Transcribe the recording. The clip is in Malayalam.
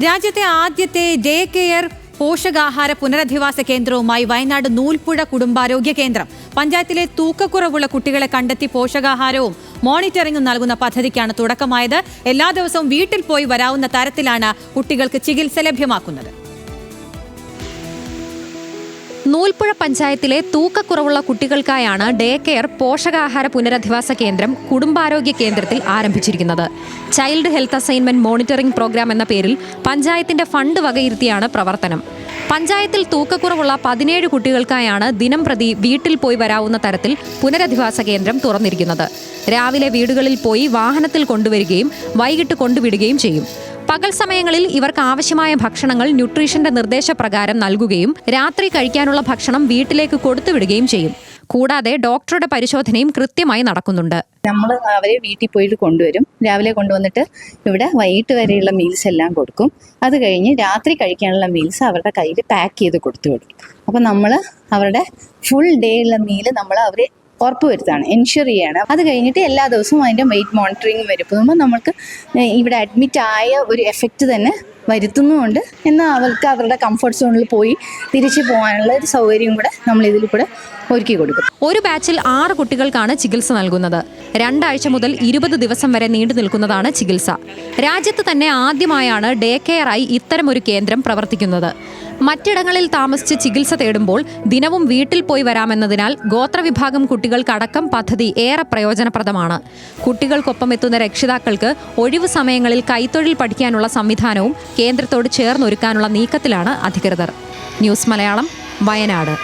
രാജ്യത്തെ ആദ്യത്തെ ഡേ കെയർ പോഷകാഹാര പുനരധിവാസ കേന്ദ്രവുമായി വയനാട് നൂൽപ്പുഴ കുടുംബാരോഗ്യ കേന്ദ്രം. പഞ്ചായത്തിലെ തൂക്കക്കുറവുള്ള കുട്ടികളെ കണ്ടെത്തി പോഷകാഹാരവും മോണിറ്ററിംഗും നൽകുന്ന പദ്ധതിക്കാണ് തുടക്കമായത്. എല്ലാ ദിവസവും വീട്ടിൽ പോയി വരാവുന്ന തരത്തിലാണ് കുട്ടികൾക്ക് ചികിത്സ ലഭ്യമാക്കുന്നത്. നൂൽപ്പുഴ പഞ്ചായത്തിലെ തൂക്കക്കുറവുള്ള കുട്ടികൾക്കായാണ് ഡേ കെയർ പോഷകാഹാര പുനരധിവാസ കേന്ദ്രം കുടുംബാരോഗ്യ കേന്ദ്രത്തിൽ ആരംഭിച്ചിരിക്കുന്നത്. Child health assignment monitoring program എന്ന പേരിൽ പഞ്ചായത്തിന്റെ ഫണ്ട് വകയിരുത്തിയാണ് പ്രവർത്തനം. പഞ്ചായത്തിൽ തൂക്കക്കുറവുള്ള 17 കുട്ടികൾക്കായാണ് ദിനം പ്രതി വീട്ടിൽ പോയി വരാവുന്ന തരത്തിൽ പുനരധിവാസ കേന്ദ്രം തുറന്നിരിക്കുന്നത്. രാവിലെ വീടുകളിൽ പോയി വാഹനത്തിൽ കൊണ്ടുവരികയും വൈകിട്ട് കൊണ്ടുവിടുകയും ചെയ്യും. പകൽ സമയങ്ങളിൽ ഇവർക്ക് ആവശ്യമായ ഭക്ഷണങ്ങൾ ന്യൂട്രീഷന്റെ നിർദ്ദേശപ്രകാരം നൽകുകയും രാത്രി കഴിക്കാനുള്ള ഭക്ഷണം വീട്ടിലേക്ക് കൊടുത്തുവിടുകയും ചെയ്യും. കൂടാതെ ഡോക്ടറുടെ പരിശോധനയും കൃത്യമായി നടക്കുന്നുണ്ട്. നമ്മൾ അവരെ വീട്ടിൽ പോയിട്ട് കൊണ്ടുവരും. രാവിലെ കൊണ്ടുവന്നിട്ട് ഇവിടെ വൈകിട്ട് വരെയുള്ള മീൽസ് എല്ലാം കൊടുക്കും. അത് കഴിഞ്ഞ് രാത്രി കഴിക്കാനുള്ള മീൽസ് അവരുടെ കയ്യിൽ പാക്ക് ചെയ്ത് കൊടുത്തു വിടും. അപ്പം നമ്മൾ അവരുടെ ഫുൾ ഡേ ഉള്ള മീല് നമ്മൾ അവരെ ഉറപ്പുവരുത്താണ്, എൻഷുർ ചെയ്യാണ്. അത് കഴിഞ്ഞിട്ട് എല്ലാ ദിവസവും അതിൻ്റെ വെയിറ്റ് മോണിറ്ററിങ് വരുമ്പോൾ നമുക്ക് ഇവിടെ അഡ്മിറ്റ് ആയ ഒരു എഫക്റ്റ് തന്നെ വരുത്തുന്നുമുണ്ട്. എന്നാൽ അവർക്ക് അവരുടെ കംഫർട്ട് സോണിൽ പോയി തിരിച്ചു പോകാനുള്ള ഒരു സൗകര്യം കൂടെ നമ്മൾ ഇതിൽ കൂടെ ഒരുക്കി കൊടുക്കും. ഒരു ബാച്ചിൽ 6 കുട്ടികൾക്കാണ് ചികിത്സ നൽകുന്നത്. 2 ആഴ്ച മുതൽ 20 ദിവസം വരെ നീണ്ടു നിൽക്കുന്നതാണ് ചികിത്സ. രാജ്യത്ത് തന്നെ ആദ്യമായാണ് ഡേ കെയറായി ഇത്തരമൊരു കേന്ദ്രം പ്രവർത്തിക്കുന്നത്. മറ്റിടങ്ങളിൽ താമസിച്ച് ചികിത്സ തേടുമ്പോൾ ദിനവും വീട്ടിൽ പോയി വരാമെന്നതിനാൽ ഗോത്രവിഭാഗം കുട്ടികൾക്കടക്കം പദ്ധതി ഏറെ പ്രയോജനപ്രദമാണ്. കുട്ടികൾക്കൊപ്പം എത്തുന്ന രക്ഷിതാക്കൾക്ക് ഒഴിവു സമയങ്ങളിൽ കൈത്തൊഴിൽ പഠിക്കാനുള്ള സംവിധാനവും കേന്ദ്രത്തോട് ചേർന്നൊരുക്കാനുള്ള നീക്കത്തിലാണ് അധികൃതർ. ന്യൂസ് മലയാളം, വയനാട്.